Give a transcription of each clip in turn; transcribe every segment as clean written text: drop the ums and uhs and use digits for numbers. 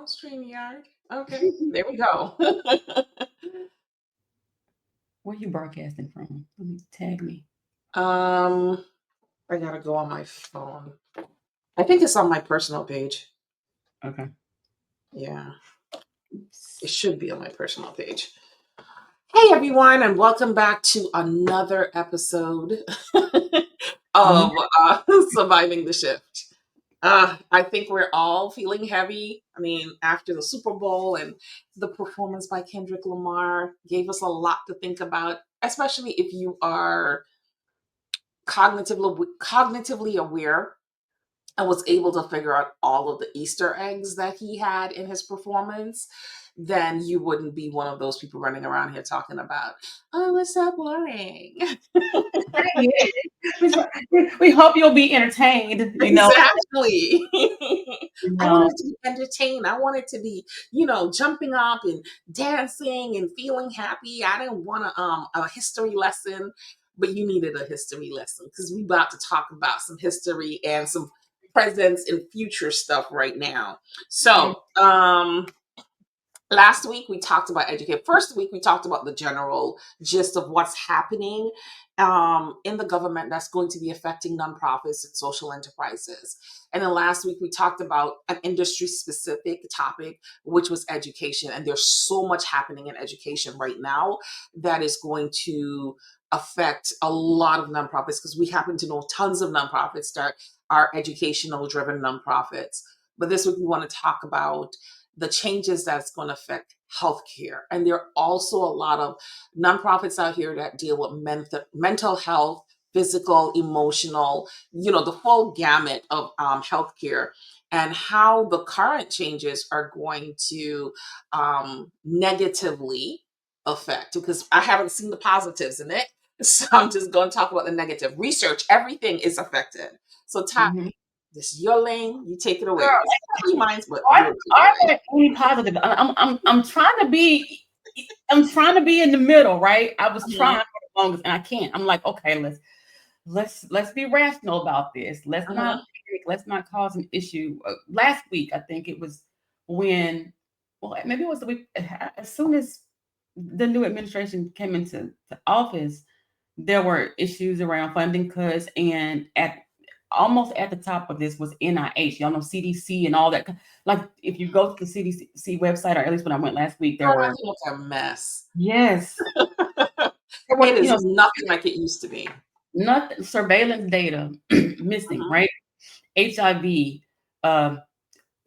StreamYard. Okay, there we go. Where you broadcasting from? Let me tag me. um, I gotta go on my phone. I think it's on my personal page. Okay. Yeah, it Oops. should be on my personal page. Hey everyone, and welcome back to another episode Mhm. of Surviving the Shift. I think we're all feeling heavy. I mean, after the Super Bowl and the performance by Kendrick Lamar gave us a lot to think about, especially if you are cognitively aware and was able to figure out all of the Easter eggs that he had in his performance, then you wouldn't be one of those people running around here talking about, oh, it's so boring. Dang it. We hope you'll be entertained. Exactly. You I know. wanted to be entertained. I wanted to be, jumping up and dancing and feeling happy. I didn't want a history lesson, but you needed a history lesson because we about to talk about some history and some presence and future stuff right now. Mm. So, last week we talked about educate. First week we talked about the general gist of what's happening in the government that's going to be affecting nonprofits and social enterprises. And then last week we talked about an industry specific topic, which was education. And there's so much happening in education right now that is going to affect a lot of nonprofits because we happen to know tons of nonprofits that are educational driven nonprofits. But this week we want to talk about the changes that's going to affect healthcare. And there are also a lot of nonprofits out here that deal with mental health, physical, emotional, the full gamut of healthcare, and how the current changes are going to negatively affect, because I haven't seen the positives in it. So I'm just going to talk about the negative. Research, everything is affected. So, Mhm. this is your lane. You take it away. Girl, It's not be mine, but are you'll take it are away. there any positive? I'm trying to be. I'm trying to be in the middle, right? I was trying Mhm, for the longest, and I can't. I'm like, okay, let's be rational about this. Let's not mhm. panic. Let's not cause an issue. Last week, I think it was when, well, maybe it was the week as soon as the new administration came into office, there were issues around funding cuts, and at almost at the top of this was NIH. Y'all know CDC and all that. Like, if you go to the CDC website, or at least when I went last week, there Girl, that were, thing looks a mess. yes, there It were, is nothing like it used to be. nothing, surveillance data missing, Mhm. right? HIV, um,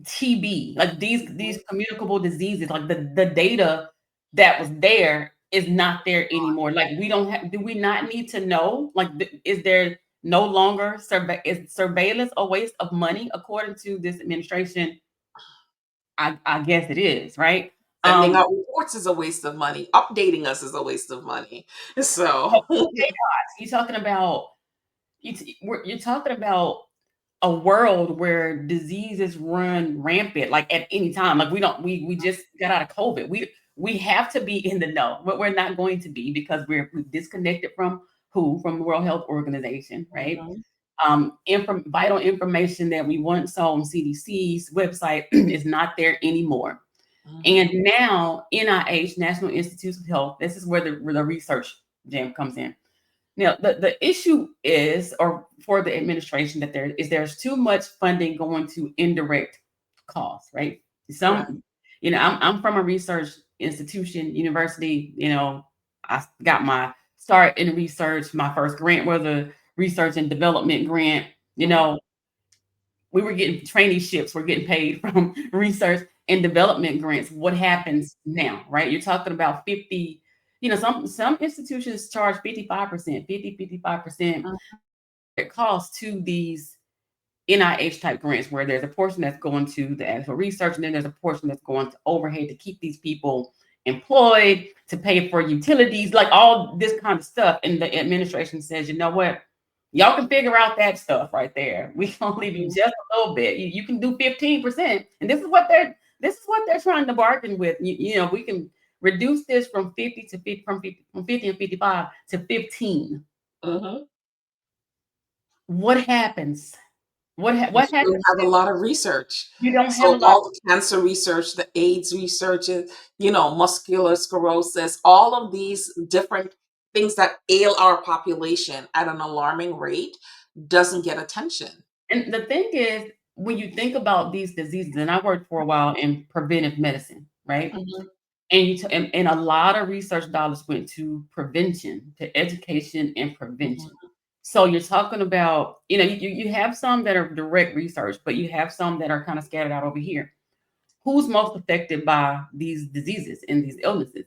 TB, like these communicable diseases, like the data that was there is not there anymore. Like, we don't have, do we not need to know? Like, is there no longer is surveillance a waste of money according to this administration? I guess it is, right? Sending Um, out reports is a waste of money. Updating us is a waste of money. So, chaos. You're talking about you're talking about a world where diseases run rampant, like at any time. Like, we just got out of COVID. We have to be in the know, but we're not going to be, because we're disconnected from from the World Health Organization, right? mhm, Vital information that we once saw on CDC's website is not there anymore. mhm. And now NIH, National Institutes of Health, this is where the research jam comes in. Now, the issue is, or for the administration, that there's too much funding going to indirect costs, right? Correct. I'm from a research institution, university. I got my start in research. My first grant was a research and development grant. You Mhm. know, we were getting traineeships. We're getting paid from research and development grants. What happens now, right? You're talking about 50, some institutions charge 55%, 55% it costs to these NIH type grants, where there's a portion that's going to the actual research, and then there's a portion that's going to overhead to keep these people employed, to pay for utilities, like all this kind of stuff. And the administration says, you know what? Y'all can figure out that stuff right there. We gonna leave you Mhm. just a little bit. You can do 15%. And this is what they're trying to bargain with. We can reduce this from 50 to 50, from 50 and 55 to 15. Mhm. What happens What You happens don't have a if lot of research. you don't have a So lot? all the cancer research, the AIDS research, muscular sclerosis, all of these different things that ail our population at an alarming rate doesn't get attention. And the thing is, when you think about these diseases, and I worked for a while in preventive medicine, right? Mhm, And a lot of research dollars went to prevention, to education and prevention. mhm, So you're talking about, you have some that are direct research, but you have some that are kind of scattered out over here. Who's most affected by these diseases and these illnesses?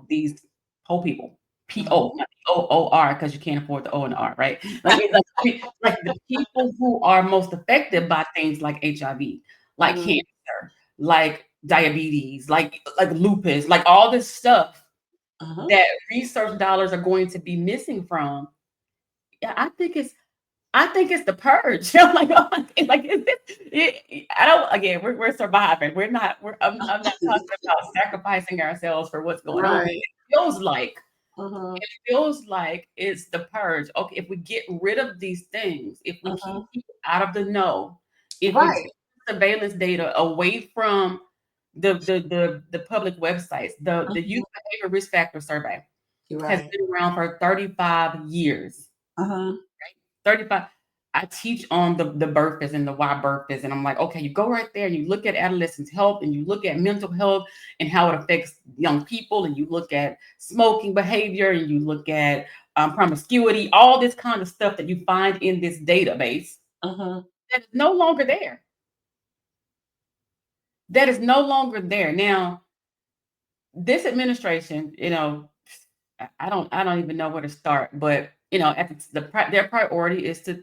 These whole people. P-O, mhm, not O-O-R, because you can't afford the O and the R, right? Like the people who are most affected by things like HIV, like mhm, cancer, like diabetes, like lupus, like all this stuff mhm. that research dollars are going to be missing from. Yeah, I think it's the purge. I'm like, oh my, like is this, I don't. Again, we're surviving. We're not. I'm not talking about sacrificing ourselves for what's going on. Right. It feels like Mhm, it's the purge. Okay, if we get rid of these things, if we keep mhm. people out of the know, if we Right. take surveillance data away from the public websites, the Mhm. youth behavior risk factor survey You're has right. been around for 35 years. Mhm, 35. I teach on the birth is and the why birth is. And I'm like, okay, you go right there and you look at adolescents' health and you look at mental health and how it affects young people, and you look at smoking behavior and you look at promiscuity, all this kind of stuff that you find in this database mhm. that is no longer there. That is no longer there. Now, this administration, I don't even know where to start, but their priority is to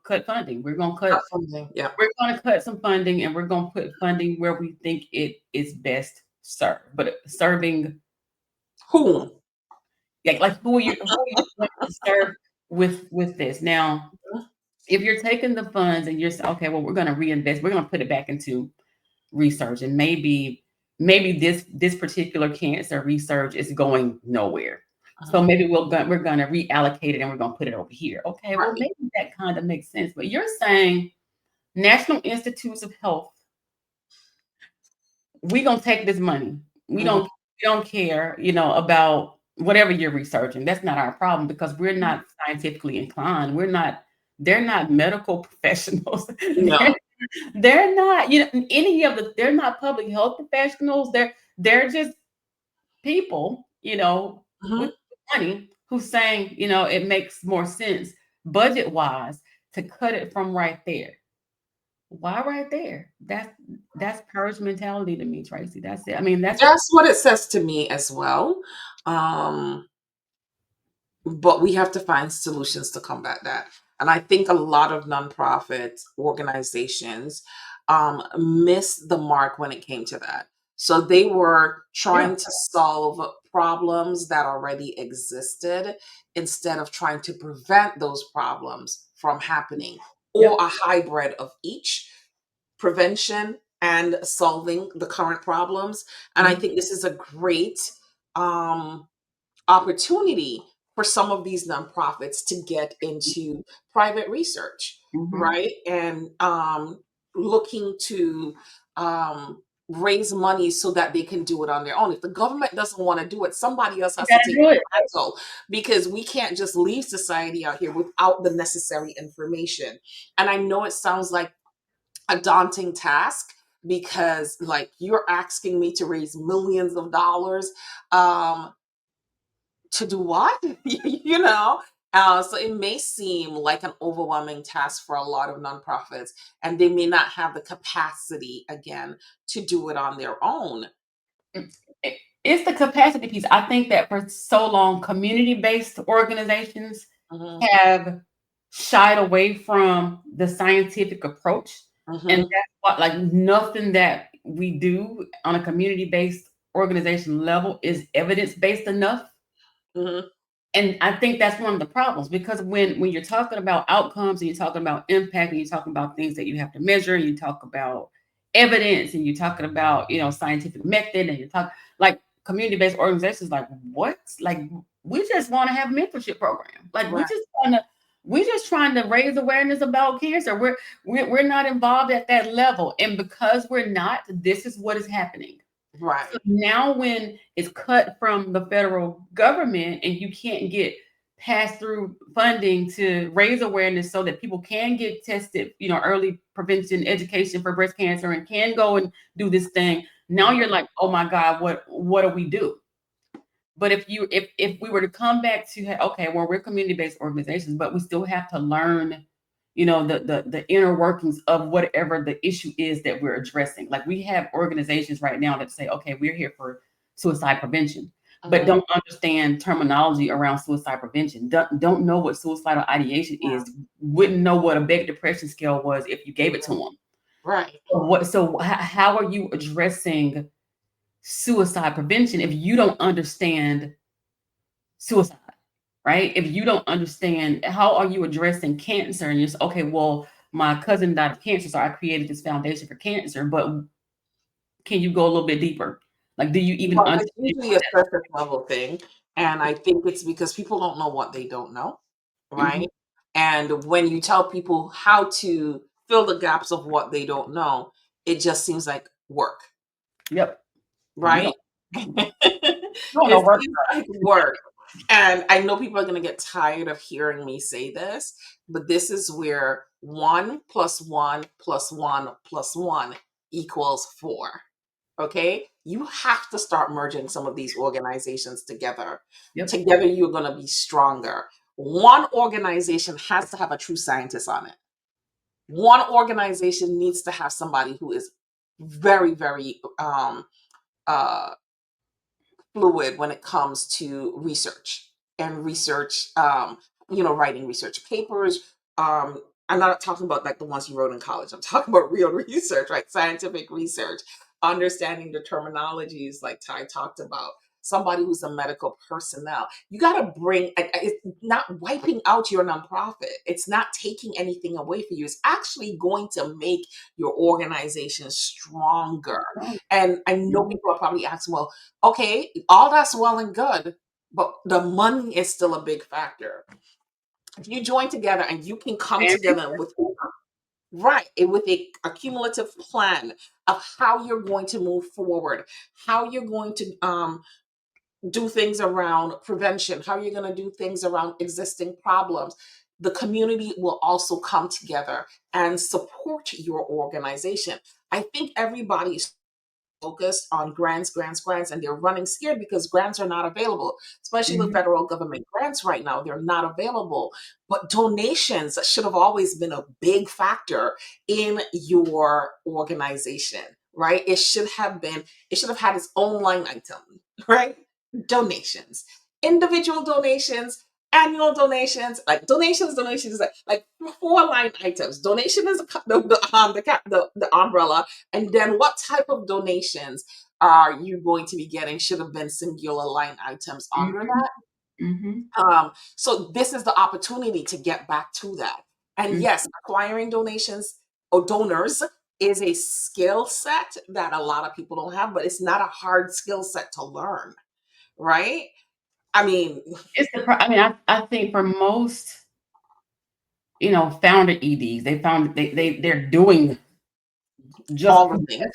cut funding. Got funding. Yeah. We're going to cut some funding, and we're going to put funding where we think it is best served. But serving, Who? like who are you going to serve with this? Now, if you're taking the funds and you're saying, okay, well, we're going to reinvest, we're going to put it back into research, and maybe this particular cancer research is going nowhere. So Mhm. maybe we're going to reallocate it and we're going to put it over here. Okay, well, Right. maybe that kind of makes sense. But you're saying National Institutes of Health, we gonna take this money. We Mhm, don't care, about whatever you're researching. That's not our problem because we're mhm. not scientifically inclined. They're not medical professionals. No. They're not, they're not public health professionals. They're just people, with Mhm. money who's saying, it makes more sense budget wise to cut it from right there. Why right there? That's purge mentality to me, Tracy. That's it. I mean, that's That's what it says to me as well. Um, but we have to find solutions to combat that. And I think a lot of nonprofit organizations missed the mark when it came to that. So they were yeah. trying to solve problems that already existed instead of trying to prevent those problems from happening, or Yep. a hybrid of each, prevention and solving the current problems. And I Mhm, think this is a great um, opportunity for some of these nonprofits to get into private research, mhm. right? And looking to raise money so that they can do it on their own. If the government doesn't want to do it, somebody else You has to gotta take do the it. mantle, because we can't just leave society out here without the necessary information. And I know it sounds like a daunting task, because like you're asking me to raise millions of dollars, um to do what? you know so it may seem like an overwhelming task for a lot of nonprofits, and they may not have the capacity again to do it on their own. Mm, it's the capacity piece. I think that for so long, community-based organizations Hmm. have shied away from the scientific approach, and Hmm. that's what, like, nothing that we do on a community-based organization level is evidence-based enough. Hmm. And I think that's one of the problems, because when you're talking about outcomes and you're talking about impact and you're talking about things that you have to measure and you talk about evidence and you're talking about scientific method and you talk like community-based organizations, like what, like we just want to have a mentorship program, like we Right. just want to We're just trying to raise awareness about cancer. We're not involved at that level. And because we're not, this is what is happening. Right. So now when it's cut from the federal government and you can't get pass through funding to raise awareness so that people can get tested, early prevention education for breast cancer and can go and do this thing. Now you're like, oh my God, what do we do? But if we were to come back to, okay, well, we're community-based organizations, but we still have to learn, the inner workings of whatever the issue is that we're addressing. Like we have organizations right now that say, okay, we're here for suicide prevention, but don't understand terminology around suicide prevention. Don't know what suicidal ideation is. Wouldn't know what a Beck Depression Scale was if you gave it to them. Right. So how are you addressing suicide prevention if you don't understand suicide, right? If you don't understand, how are you addressing cancer? And you're just, okay, well, my cousin died of cancer, so I created this foundation for cancer, but can you go a little bit deeper? Like, do you even Well, understand? it's usually a surface level thing, and I think it's because people don't know what they don't know, Mhm. right? And when you tell people how to fill the gaps of what they don't know, it just seems like work, Yep. You right? don't know It work. seems like work. And I know people are going to get tired of hearing me say this, but this is where 1 plus 1 plus 1 plus 1 equals 4. Okay? You have to start merging some of these organizations together. Yep. Together, you're going to be stronger. One organization has to have a true scientist on it. One organization needs to have somebody who is very, very uh, fluid when it comes to research and research, writing research papers. I'm not talking about like the ones you wrote in college. I'm talking about real research, right? Scientific research, understanding the terminologies like Ty talked about. Somebody who's a medical personnel. You got to bring, it's not wiping out your nonprofit. It's not taking anything away from you. It's actually going to make your organization stronger. And I know Mhm. people are probably asking, well, okay, all that's well and good, but the money is still a big factor. If you join together and you can come And together with right with a cumulative plan of how you're going to move forward, how you're going to do things around prevention, how you're going to do things around existing problems, the community will also come together and support your organization. I think everybody's focused on grants, and they're running scared because grants are not available, especially the Mhm. federal government grants right now. They're not available. But donations should have always been a big factor in your organization, right? It should have had its own line item, right? Donations, individual donations, annual donations, like donations, like 4 line items. Donation is the umbrella, and then what type of donations are you going to be getting should have been singular line items under Mhm. that. Mhm. So this is the opportunity to get back to that. And Mhm. yes, acquiring donations or donors is a skill set that a lot of people don't have, but it's not a hard skill set to learn, right? I mean, I mean, I think for most, founder EDs, they're doing just all the things.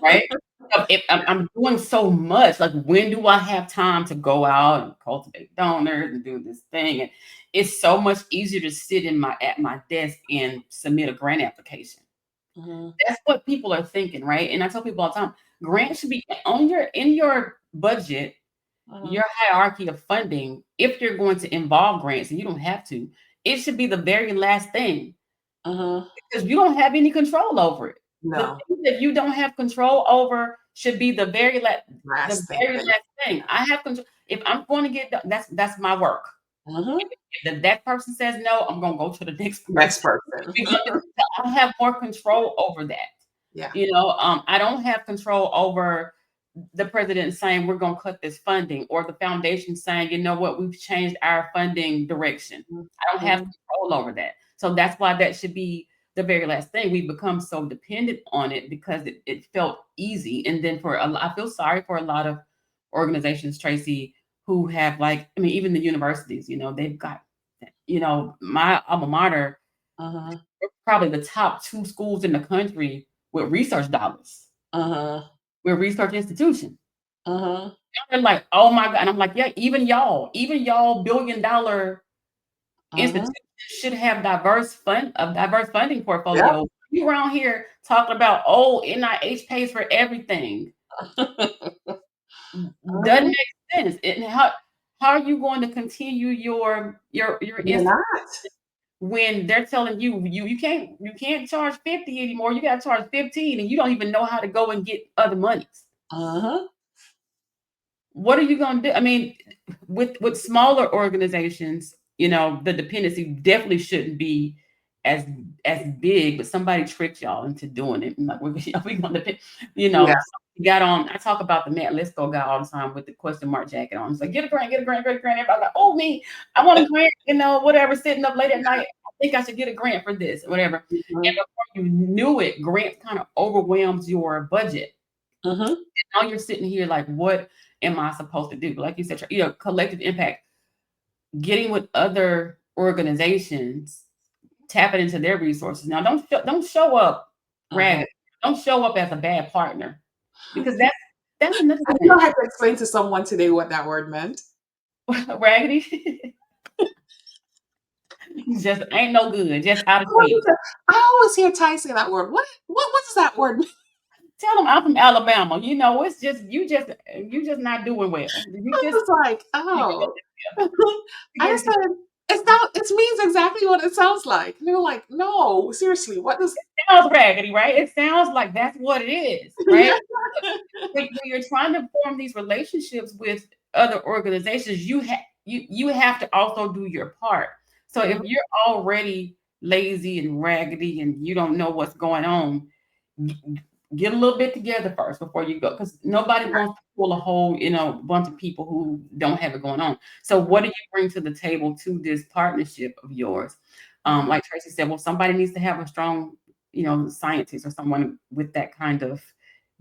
right? So if I'm doing so much, like when do I have time to go out and cultivate donors and do this thing? And it's so much easier to sit at my desk and submit a grant application. Mhm, That's what people are thinking, right? And I tell people all the time, grants should be on in your budget, mhm, your hierarchy of funding. If you're going to involve grants, and you don't have to, it should be the very last thing mhm. because you don't have any control over it. The No, things that you don't have control over should be the last thing. very last thing. I have control. If I'm going to get that's my work. Mhm. If that person says no, I'm going to go to the next person. Next person. Because I have more control over that. Yeah. I don't have control over the president saying we're going to cut this funding or the foundation saying, you know what, we've changed our funding direction. Mhm, I don't have mhm, control over that. So that's why that should be the very last thing. We've become so dependent on it because it felt easy. And then I feel sorry for a lot of organizations, Tracy, who have, like, I mean, even the universities, they've got my alma mater, Mhm. we're probably the top 2 schools in the country with research dollars. Mhm. We're a research institution. Mhm. They're like, "Oh my god," and I'm like, "Yeah, even y'all billion-dollar Mhm. institutions should have diverse funding Yep. portfolio. You around here talking about, oh, NIH pays for everything. Doesn't Mhm. make sense. How are you going to continue your You're institute not. when they're telling you can't charge 50 anymore, you gotta charge 15 and you don't even know how to go and get other monies. Mhm. What are you gonna do? I mean, with smaller organizations, the dependency definitely shouldn't be as as big, but somebody tricked y'all into doing it. And like we gonna depend, Yeah. you got on. I talk about the Matt Lisco guy all the time with the question mark jacket on. It's like, get a grant, get a grant, get a grant. Everybody's like, oh me, I want a grant, whatever, sitting up late at night. I think I should get a grant for this, whatever. And Mhm. before you knew it, grants kind of overwhelms your budget. Mhm. Now you're sitting here like, what am I supposed to do? Like you said, collective impact, getting with other organizations, tapping into their resources. Now, don't show up Mhm. ragged. Don't show up as a bad partner because that's another I think thing. I had to explain to someone today what that word meant. Raggedy just ain't no good. Just out of What shape. is it? I always hear Ty say that word. What does that word mean? Tell them I'm from Alabama. It's just you just not doing well. You I just was like, you oh. I gotta said, it means exactly what it sounds like. And they were like, no, seriously, what does sounds raggedy, right? It sounds like that's what it is, right? When you're trying to form these relationships with other organizations, you have to also do your part. So if Mhm. you're already lazy and raggedy and you don't know what's going on, get a little bit together first before you go, because nobody wants to pull a whole bunch of people who don't have it going on. So what do you bring to the table to this partnership of yours? Mhm. Like Tracy said, well, somebody needs to have a strong scientist or someone with that kind of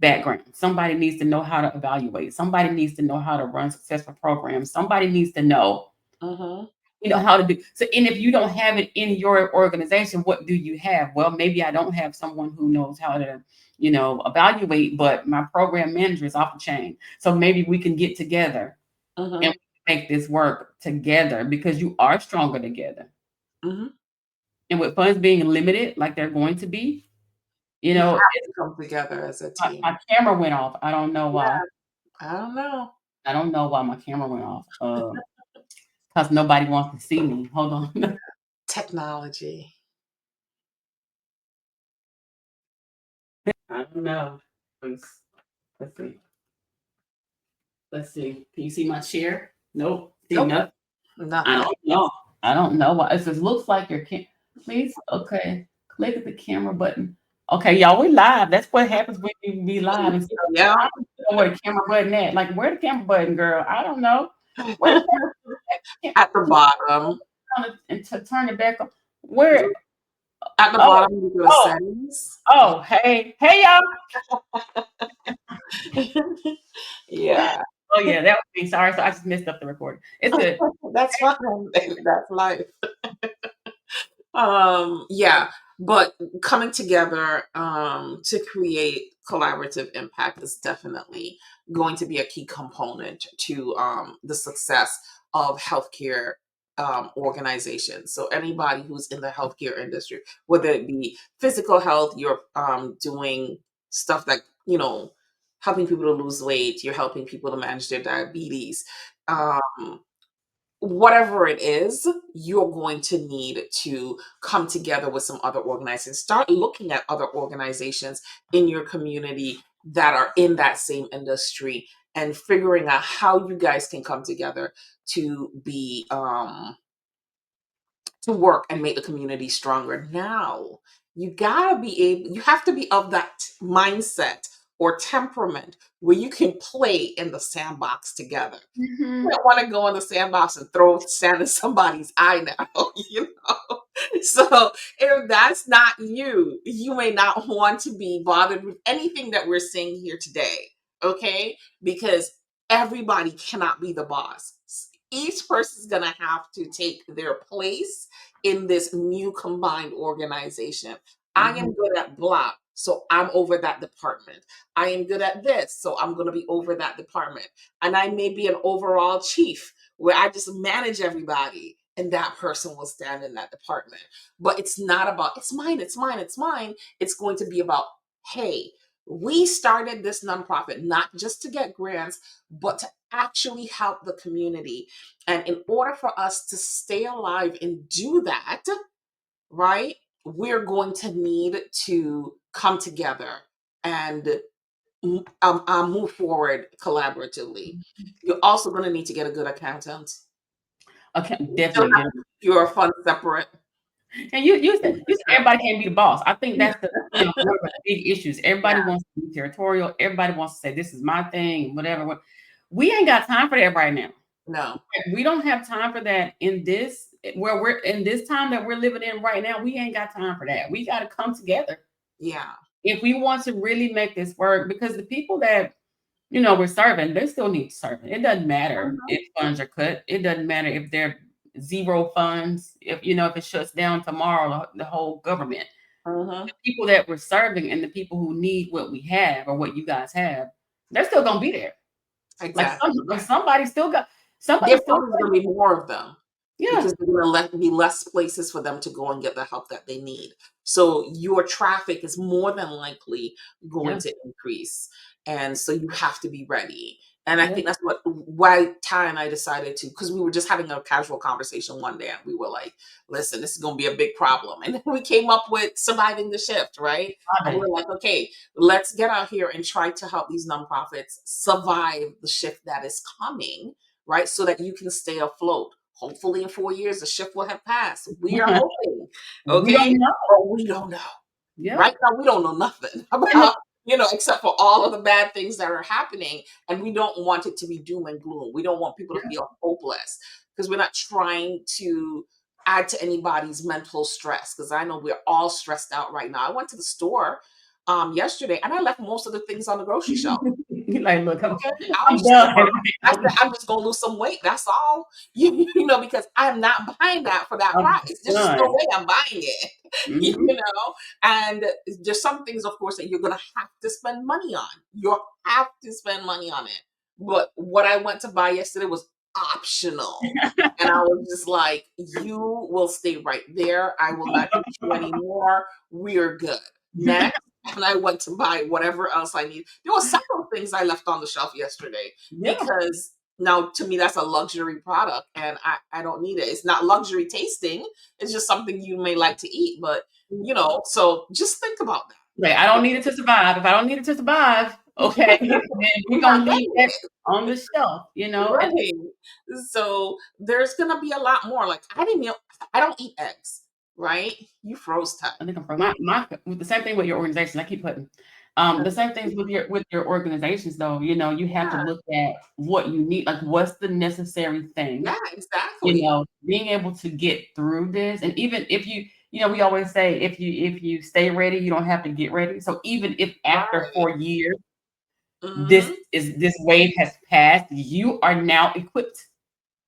background. Somebody needs to know how to evaluate. Somebody needs to know how to run successful programs. Somebody needs to know Mhm. how to do so. And if you don't have it in your organization, what do you have? Well, maybe I don't have someone who knows how to evaluate, but my program manager is off the chain, so maybe we can get together and Mhm. make this work together because you are stronger together. Mhm. And with funds being limited like they're going to be, You have it's, to come together as a my team. camera went off. I don't know Yeah, why. I don't know. I don't know why my camera went off. Because nobody wants to see me. Hold on. Technology. I don't know. Let's see. Let's see. Can you see my chair? Nope. See Nope, nothing. I nothing. don't know. I don't know why. It says looks like your can. Please, okay. Click at the camera button. Okay, y'all, we live. That's what happens when you be live. And stuff. Yeah. I don't know where the camera button at. Like, where the camera button, girl? I don't know. Where the camera? At the bottom. And to turn it back on. Where? At the Oh, bottom, you go to oh, settings. oh. Hey, y'all. Yeah, Oh yeah, that was me. Sorry, so I just messed up the recording. It's good. that's fine. That's life. Yeah, but coming together to create collaborative impact is definitely going to be a key component to the success of healthcare organizations. So anybody who's in the healthcare industry, whether it be physical health, you're doing stuff like helping people to lose weight, you're helping people to manage their diabetes. Um, Whatever it is, you're going to need to come together with some other organizations. Start looking at other organizations in your community that are in that same industry and figuring out how you guys can come together to be to work and make the community stronger. Now, you have to be of that mindset or temperament where you can play in the sandbox together. Mhm. Don't want to go in the sandbox and throw sand in somebody's eye now, So if that's not you, you may not want to be bothered with anything that we're saying here today, okay? Because everybody cannot be the boss. each person's going to have to take their place in this new combined organization. I Mhm. am good at blah, so I'm over that department. I am good at this, so I'm going to be over that department. And I may be an overall chief where I just manage everybody, and that person will stand in that department. But it's not about, it's mine, it's mine, it's mine. It's going to be about, hey, we started this nonprofit not just to get grants, but to actually help the community. And in order for us to stay alive and do that, right, we're going to need to come together and move forward collaboratively. You're also going to need to get a good accountant. Okay, You still definitely. have to keep your funds separate. And you said everybody can't be the boss. I think Yeah. that's the one of the big issues. Everybody Yeah. wants to be territorial. Everybody wants to say this is my thing, whatever. We ain't got time for that right now. No. We don't have time for that in this where we're in this time that we're living in right now. We ain't got time for that. We got to come together Yeah. if we want to really make this work. Because the people that we're serving, they still need serving. It doesn't matter Mhm. if funds are cut. It doesn't matter if they're zero funds. If it shuts down tomorrow, the whole government. Mhm. The people that we're serving and the people who need what we have or what you guys have, they're still gonna be there. Like Exactly. somebody still got somebody There still probably going to be more of them yeah. because there's going to be less places for them to go and get the help that they need. So your traffic is more than likely going Yeah. to increase, and so you have to be ready. And I Yeah. think that's why Ty and I decided to, because we were just having a casual conversation one day, and we were like, "Listen, this is going to be a big problem." And then we came up with surviving the shift, right? And we're like, "Okay, let's get out here and try to help these nonprofits survive the shift that is coming." Right? So that you can stay afloat. Hopefully, in 4 years, the shift will have passed. We are hoping, We okay? don't know. But we don't know. Yeah. Right now, we don't know nothing And about, except for all of the bad things that are happening. And we don't want it to be doom and gloom. We don't want people to feel hopeless because we're not trying to add to anybody's mental stress. Because I know we're all stressed out right now. I went to the store yesterday and I left most of the things on the grocery shelf. you're like, look, Okay, I I'm was just like, done. I said, I'm just gonna lose some weight. That's all. Because I'm not buying that for that I'm price. There's just no done. way I'm buying it. Mhm. And there's some things, of course, that you're gonna have to spend money on. You have to spend money on it. But what I went to buy yesterday was optional. And I was just like, you will stay right there. I will not hit you anymore. We're good. Next. And I went to buy whatever else I need. There were several things I left on the shelf yesterday Yeah. because now to me that's a luxury product and I don't need it. It's not luxury tasting. It's just something you may like to eat. But so just think about that. Like, I don't need it to survive. If I don't need it to survive, okay, then we're We're not gonna leave getting that it. on the shelf. And Right. So there's gonna be a lot more. Like I don't eat eggs, right? You froze time. I think I'm from my with the same thing with your organization. I keep putting the same things with your organizations though. You have to Yeah, look at what you need, like what's the necessary thing. yeah, exactly. Being able to get through this, and even if we always say if you stay ready, you don't have to get ready. So even if after Right. 4 years Hmm. this wave has passed, you are now equipped,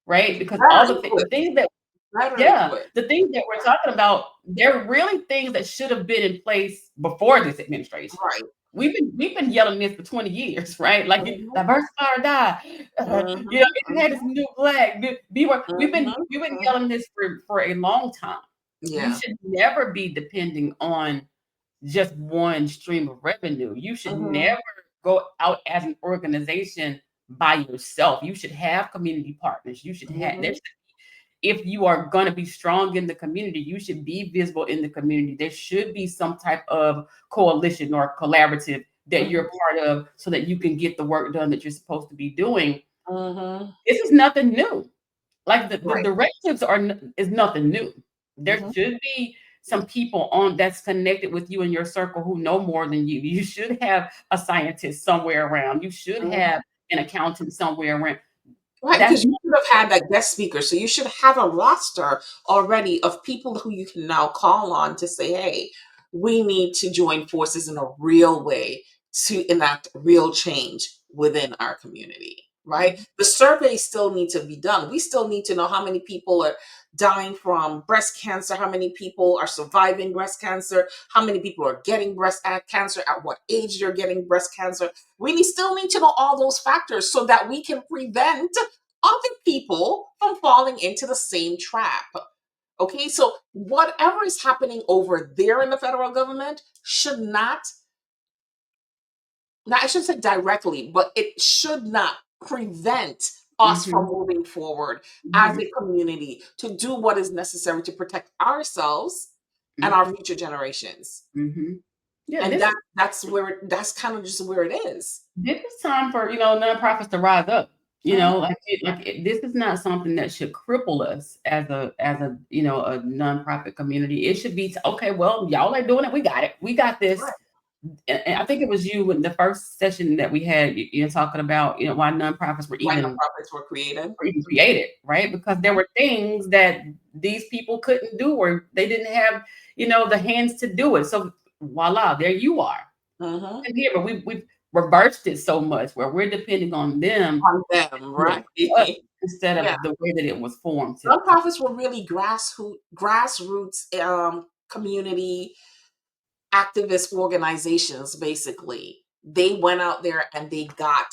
right? Because all Better the equipped. things that Better yeah, equipped. the things that we're talking about, they're really things that should have been in place before this administration. Right. We've been yelling this for 20 years, right? Like Mhm, diversify or die. mhm, It had this mhm, new flag. Be more. mhm, We've been mhm. yelling this for a long time. You Yeah. should never be depending on just one stream of revenue. You should Mhm, never go out as an organization by yourself. You should have community partners. You should have mhm, if you are going to be strong in the community, you should be visible in the community. There should be some type of coalition or collaborative that mhm, you're part of so that you can get the work done that you're supposed to be doing. mhm. This is nothing new. Like the Right. directives is nothing new. There Mhm, should be some people on that's connected with you in your circle who know more than you. You should have a scientist somewhere around. You should mhm. have an accountant somewhere around. Right, That's because you should have had that guest speaker. So you should have a roster already of people who you can now call on to say, hey, we need to join forces in a real way to enact real change within our community. right? The surveys still need to be done. We still need to know how many people are dying from breast cancer, how many people are surviving breast cancer, how many people are getting breast cancer, at what age they're getting breast cancer. Still need to know all those factors so that we can prevent other people from falling into the same trap. Okay, so whatever is happening over there in the federal government should not, I shouldn't say directly, but it should not prevent us from Mhm. moving forward as Mhm. a community to do what is necessary to protect ourselves and our Mhm. future generations. Mhm. Yeah, And this that's kind of just where it is. this is time for, nonprofits to rise up. Mhm. This is not something that should cripple us as a a nonprofit community. It should be okay. Well, y'all are doing it. We got it. We got this. Right. And I think it was you in the first session that we had. You're talking about why nonprofits were Why even nonprofits were created. created, right? Because there Mhm. were things that these people couldn't do, or they didn't have the hands to do it. So voila, there you are. Mhm. And here, but we've reversed it so much where we're depending on them On them, to do right? it for us instead Yeah. of the way that it was formed to. Nonprofits were really grassroots community activist organizations, basically. They went out there and they got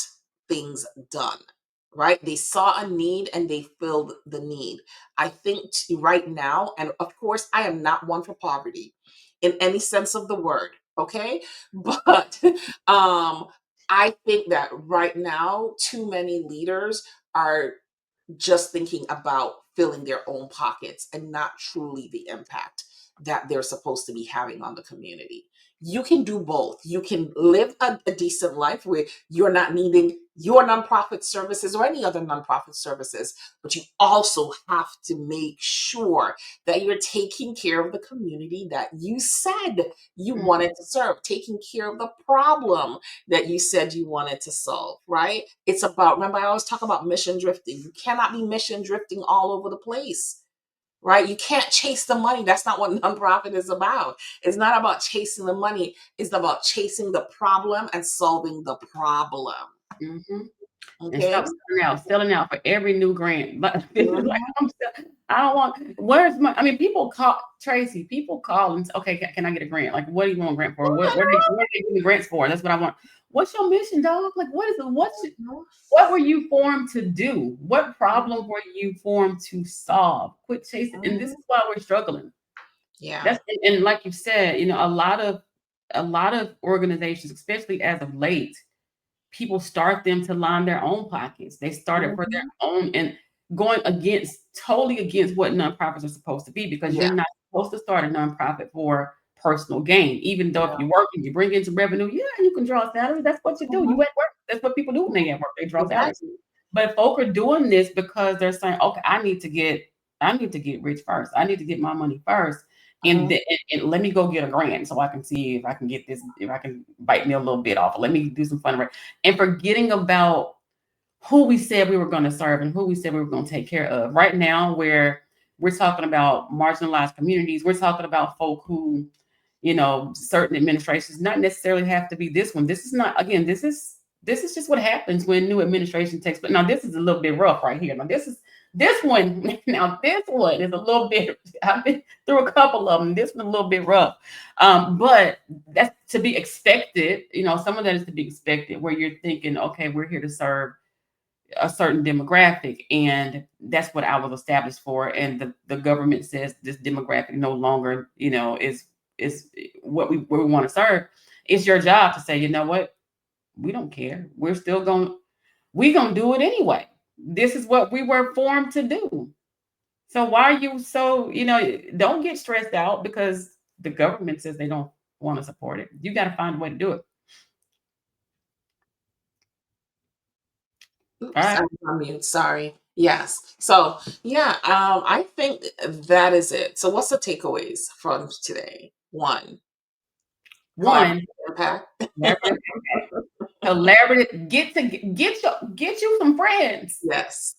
things done, right? They saw a need and they filled the need. I think right now, and of course, I am not one for poverty in any sense of the word, okay? But I think that right now, too many leaders are just thinking about filling their own pockets and not truly the impact that they're supposed to be having on the community. You can do both. You can live a decent life where you're not needing your nonprofit services or any other nonprofit services, but you also have to make sure that you're taking care of the community that you said you wanted to serve, taking care of the problem that you said you wanted to solve, right? It's about, remember, I always talk about mission drifting. You cannot be mission drifting all over the place, right? You can't chase the money. That's not what nonprofit is about. It's not about chasing the money, it's about chasing the problem and solving the problem. Mhm. And Okay? stop selling out for every new grant. But like Mhm. I don't want. Where's my? I mean, people call Tracy. People call and say, "Okay, can I get a grant? Like, what do you want a grant for? What are they giving me grants for? That's what I want. What's your mission, dog? Like, what is it? What were you formed to do? What problem were you formed to solve? Quit chasing. And this Mhm. is why we're struggling. Yeah. And like you said, a lot of organizations, especially as of late, people start them to line their own pockets. They start it for their Mhm. own and going totally against what nonprofits are supposed to be, because you're Yeah. not supposed to start a nonprofit for personal gain. Even though if Yeah. you work and you bring in some revenue, yeah, you can draw salary. That's what you do. You Mhm. at work. That's what people do when they at work. They draw salary. Exactly. But folk are doing this because they're saying, okay, I need to get rich first. I need to get my money first. And, Mhm. and let me go get a grant so I can see if I can get this, if I can bite me a little bit off. Let me do some fundraising. And forgetting about who we said we were going to serve and who we said we were going to take care of. Right now, where we're talking about marginalized communities, we're talking about folk who, certain administrations, not necessarily have to be this one. This is not, again, this is just what happens when new administration takes. But now this is a little bit rough right here. Now this one, now this one is a little bit. I've been through a couple of them. This one a little bit rough, but that's to be expected. Some of that is to be expected. Where you're thinking, okay, we're here to serve a certain demographic, and that's what I was established for. And the government says this demographic no longer, is what we want to serve. It's your job to say, you know what, we don't care. We're gonna do it anyway. This is what we were formed to do. So why are you so, don't get stressed out because the government says they don't want to support it. You got to find a way to do it. All Oops, right. I'm on mute. Sorry. Yes. So, yeah, I think that is it. So, what's the takeaways from today? One, collaborative One, impact. collaborative impact. Collaborative. Get you some friends. Yes.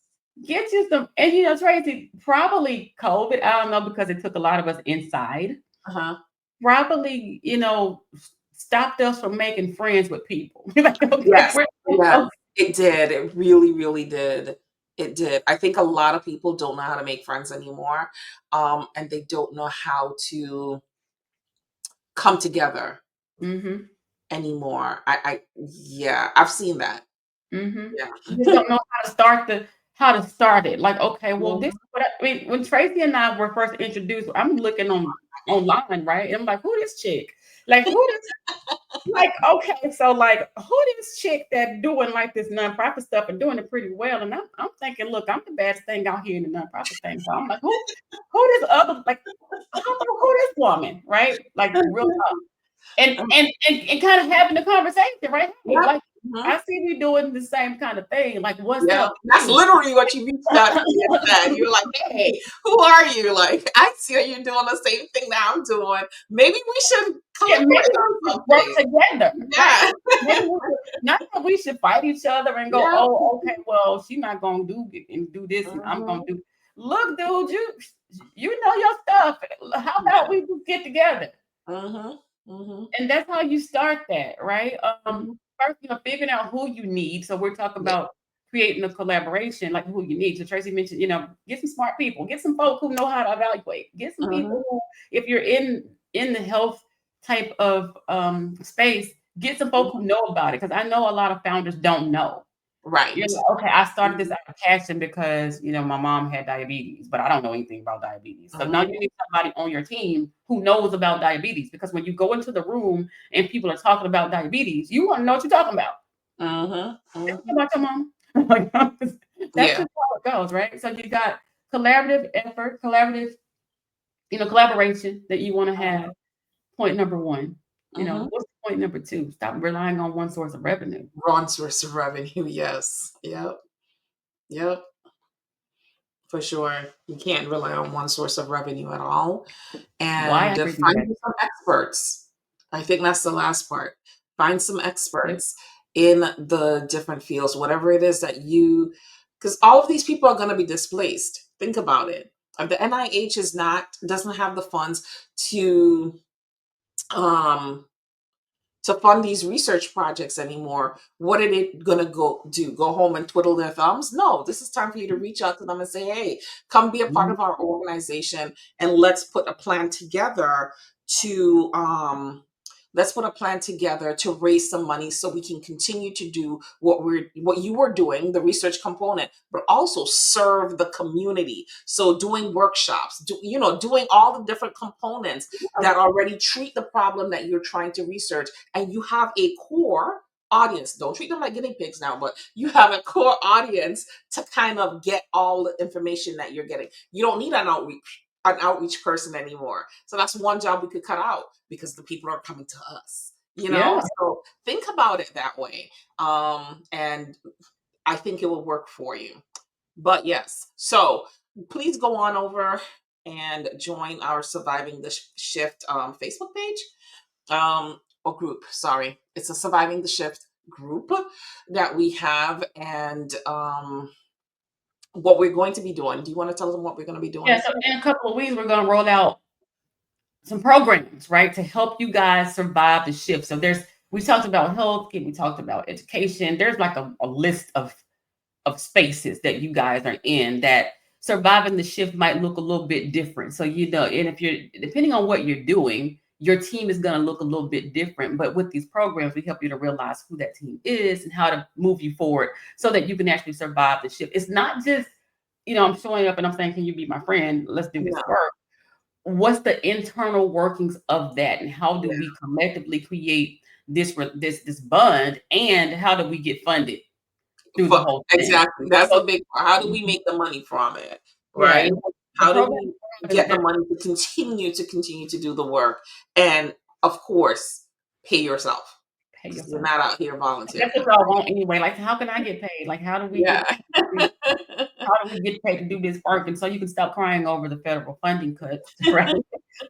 Get you some, and Tracy, probably COVID. I don't know, because it took a lot of us inside. Uh-huh. Probably, stopped us from making friends with people. Like, okay, Yes. Yes. It did. It really, really did. It did. I think a lot of people don't know how to make friends anymore, and they don't know how to come together Mm-hmm. anymore. Yeah, I've seen that. Mm-hmm. Yeah. You just don't know how to start it. Like, okay, well, this Mhm. is what I mean. When Tracy and I were first introduced, I'm looking online, right? And I'm like, who this chick? Like, who this? Like, okay, so like, who this chick that doing like this nonprofit stuff and doing it pretty well? And I'm thinking, look, I'm the best thing out here in the nonprofit thing. So I'm like, who this other like, who this woman, right? Like, real talk. And kind of having the conversation, right? Hey, Yep. like Mhm. I see we doing the same kind of thing. Like, what's Yeah, up that's with literally what you reached out to me and said. You're like, you? "Hey, who are you? Like, I see you're doing the same thing that I'm doing. Maybe we should Yeah, maybe collaborate on we should work something." together, right? Yeah. Maybe we should, not that we should fight each other and go, Yeah. oh, okay, well, she's not gonna do this, and I'm gonna Mhm. do. Look, dude, you know your stuff. How about Yeah. we just get together? Mhm. Mhm. And that's how you start that, right? Mhm. First, figuring out who you need. So we're talking Yeah. about creating a collaboration, like who you need. So Tracy mentioned, get some smart people, get some folk who know how to evaluate, get some Mhm. people who, if you're in the health type of space, get some folk who Mhm. know about it. Because I know a lot of founders don't know. Right. Okay, I started this Mhm. out of passion because my mom had diabetes, but I don't know anything about diabetes. So now you Mhm. need somebody on your team who knows about diabetes because when you go into the room and people are talking about diabetes, you want to know what you're talking about. Mhm. Mhm. About your mom. Like, that's Yeah. just how it goes, right? So you got collaborative effort, collaboration that you want to have. Point number one. Mhm. What's point number two? Stop relying on one source of revenue. Raw source of revenue. Yes. Yep. Yep. For sure. You can't rely on one source of revenue at all. Why And I agree with find that. you some experts. I think that's the last part. Find some Yep. experts in the different fields, whatever it is that because all of these people are going to be displaced. Think about it. The NIH doesn't have the funds to um, to fund these research projects anymore. What are they going to go do? Go home and twiddle their thumbs? No, this is time for you to reach out to them and say, hey, come be a part Mhm. of our organization and let's put a plan together to raise some money so we can continue to do what you were doing, the research component, but also serve the community. So doing workshops, doing all the different components that already treat the problem that you're trying to research, and you have a core audience. Don't treat them like guinea pigs now, but you have a core audience to kind of get all the information that you're getting. You don't need an outreach person anymore. So that's one job we could cut out because the people are coming to us. Yeah. So think about it that way. And I think it will work for you. But yes, so please go on over and join our Surviving the Shift Facebook page, or group. Sorry, it's a Surviving the Shift group that we have, and what we're going to be doing. Do you want to tell them what we're going to be doing? Yeah, so in a couple of weeks, we're going to roll out some programs, right, to help you guys survive the shift. So we talked about health, we talked about education. There's like a list of spaces that you guys are in that surviving the shift might look a little bit different. So, and if you're, depending on what you're doing, your team is going to look a little bit different. But with these programs, we help you to realize who that team is and how to move you forward so that you can actually survive the shift. It's not just, I'm showing up and I'm saying, can you be my friend? Let's do this No. work. What's the internal workings of that, and how do Yeah. we collectively create this bond, and how do we get funded through the whole thing? Exactly. That's So a big part. How do we make the money from it? yeah, Right? and the How do program we is get the money to continue to do the work? And of course, pay yourself. pay Because you're yourself. not out here volunteering. That's what y'all want anyway. Like, how can I get paid? Like, Yeah. how do we get paid to do this work? And so you can stop crying over the federal funding cuts, right?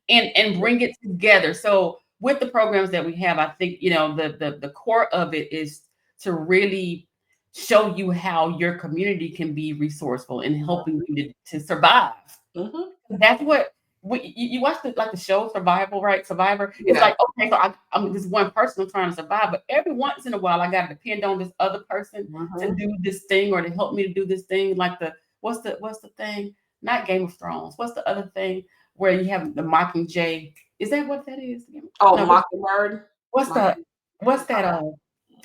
And bring it together. So with the programs that we have, I think the core of it is to really show you how your community can be resourceful in helping you to survive. Mhm. That's what you watch the show Survival, right? Survivor. It's Yeah. like, okay, so I'm this one person trying to survive, but every once in a while I got to depend on this other person to Hmm. do this thing or to help me to do this thing. Like what's the thing? Not Game of Thrones. What's the other thing where you have the Mockingjay? Is that what that is? Oh, No, Mockingbird. what's Mock- the what's that?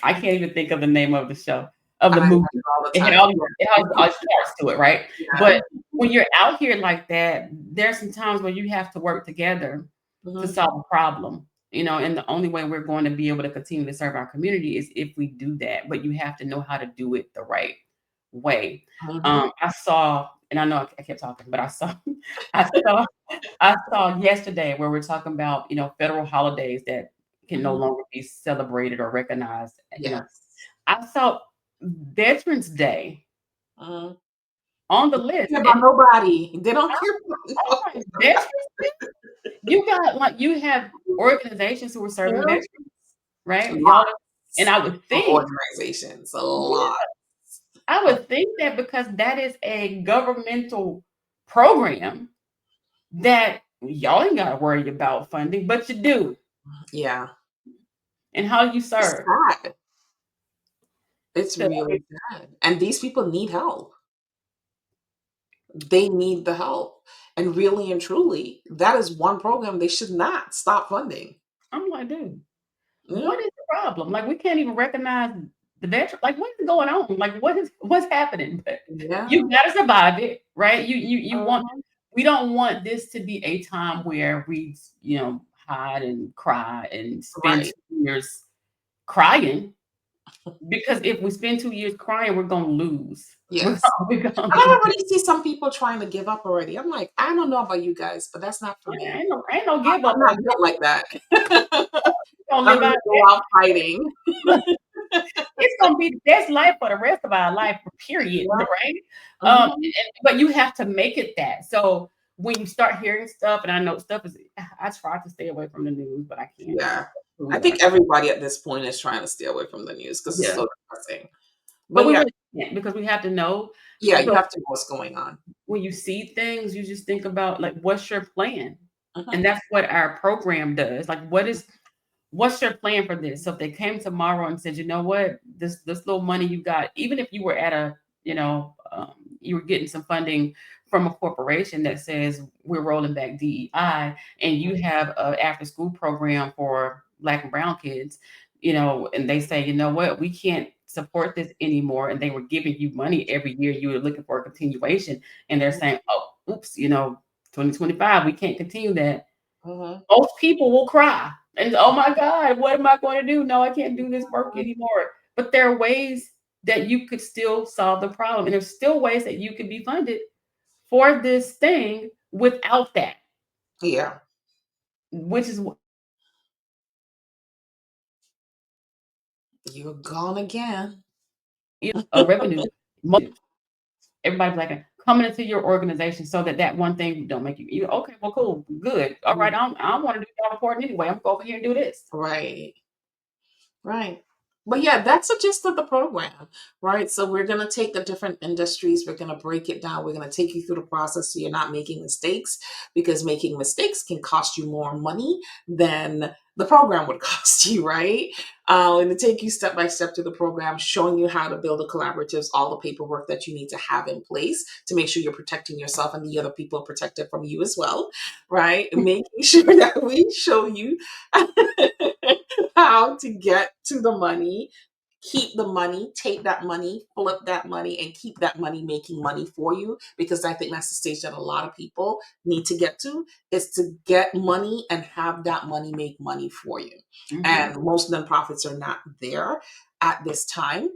I can't even think of the name of the show of the I watch movie. it all the It had time. all it has all parts to it, right? Yeah. But when you're out here like that, there's some times where you have to work together to Hmm. solve a problem. And the only way we're going to be able to continue to serve our community is if we do that. But you have to know how to do it the right way. Hmm. I saw, and I know I kept talking, but I saw, I saw yesterday where we're talking about federal holidays that can no Hmm. longer be celebrated or recognized. Yes. I saw Veterans Day Mhm. on the list, Care about and nobody. They don't care I'm about like, Veterans Day? You have organizations who are serving nobody. veterans, right? Y'all, and Lots I would of think, organizations. A yeah, lot I of. would think that because that is a governmental program that y'all ain't got to worry about funding, but you do. Yeah. And how you It's serve. sad. It's So, really sad. And these people need help. They need the help. And really and truly, that is one program they should not stop funding. I'm like, dude, Yeah. what is the problem? Like, we can't even recognize the veteran. Like, what is going on? Like, what's happening? But Yeah. you gotta survive it, right? You want. Uh-huh. We don't want this to be a time where we, hide and cry and spend Right. 2 years crying. Because if we spend 2 years crying, we're gonna lose. We're Yes. gonna, we're gonna I lose. already see some people trying to give up already. I'm like, I don't know about you guys, but that's not for Yeah, me. ain't no give up I'm on not built like that. gonna I'm live gonna out. go out fighting. It's gonna be that's life for the rest of our life, period, Yeah. right? Mhm. But you have to make it that. So when you start hearing stuff, and I know stuff is, I try to stay away from the news, but I can't. Yeah. Who I we are. think everybody at this point is trying to stay away from the news because it's Yeah, so depressing. but But we yeah, really can't because we have to know. yeah, you So have to know what's going on. when you see things, you just think about like, what's your plan? Mhm. And that's what our program does. Like, what's your plan for this? So if they came tomorrow and said, you know what, this little money you got, even if you were at you were getting some funding from a corporation that says we're rolling back DEI, and you have a after school program for Black and Brown kids, and they say, you know what, we can't support this anymore, and they were giving you money every year, you were looking for a continuation, and they're saying, oh, oops, 2025, we can't continue that. Mhm. Most people will cry and, oh my God, what am I going to do? No, I can't do this work anymore. But there are ways that you could still solve the problem. And there's still ways that you could be funded for this thing without that, Yeah. which is You're gone again. a revenue. Everybody's like coming into your organization so that one thing don't make you okay, well, cool, good. All right, I don't want to do that reporting anyway. I'm going to go over here and do this. Right. Right. But yeah, that's the gist of the program, right? So we're going to take the different industries, we're going to break it down, we're going to take you through the process so you're not making mistakes because making mistakes can cost you more money than the program would cost you, right? And to take you step by step through the program, showing you how to build the collaboratives, all the paperwork that you need to have in place to make sure you're protecting yourself and the other people are protected from you as well, right? And making sure that we show you how to get to the money, keep the money, take that money, flip that money, and keep that money making money for you. Because I think that's the stage that a lot of people need to get to is to get money and have that money make money for you. Mhm. And most nonprofits are not there at this time.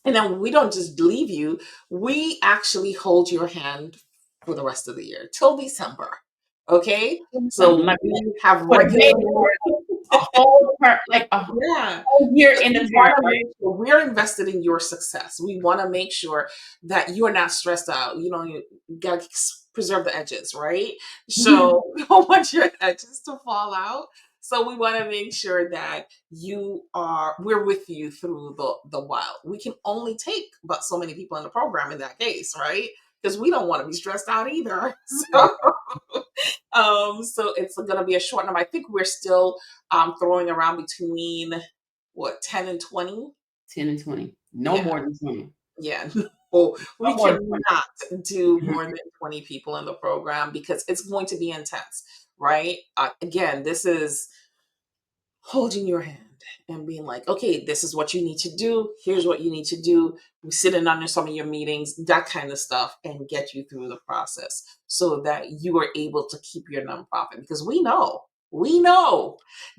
And then we don't just leave you, we actually hold your hand for the rest of the year till December. Okay? Something So like that. we have For the regular. next year, a whole like a Yeah. whole year Because in we advance, want to right? make sure we're invested in your success. We want to make sure that you're not stressed out. You got to preserve the edges, right? So we don't want your edges to fall out. So we want to make sure that we're with you through the while. We can only take but so many people in the program in that case, right? Because we don't want to be stressed out either. So So it's going to be a short number. I think we're still throwing around between what 10 and 20. 10 and 20. No Yeah, more than 20. yeah. Oh, No we more than 20. cannot do Mhm. more than 20 people in the program because it's going to be intense, right? Again, this is holding your hand and being like, okay, this is what you need to do. Here's what you need to do. We sit in under some of your meetings, that kind of stuff, and get you through the process so that you are able to keep your nonprofit. Because we know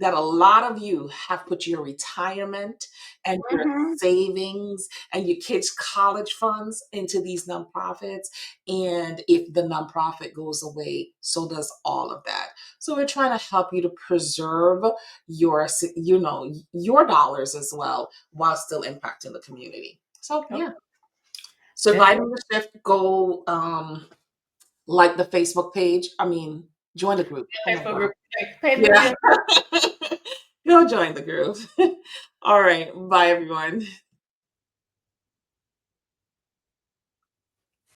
that a lot of you have put your retirement and your Mhm. savings and your kids' college funds into these nonprofits. And if the nonprofit goes away, so does all of that. So we're trying to help you to preserve your dollars as well while still impacting the community. So Okay. yeah, That's surviving the shift. Go like the Facebook page. I mean, join the group. Oh my Facebook god, group. Pay the yeah. bill. Go join the group. All right, bye everyone.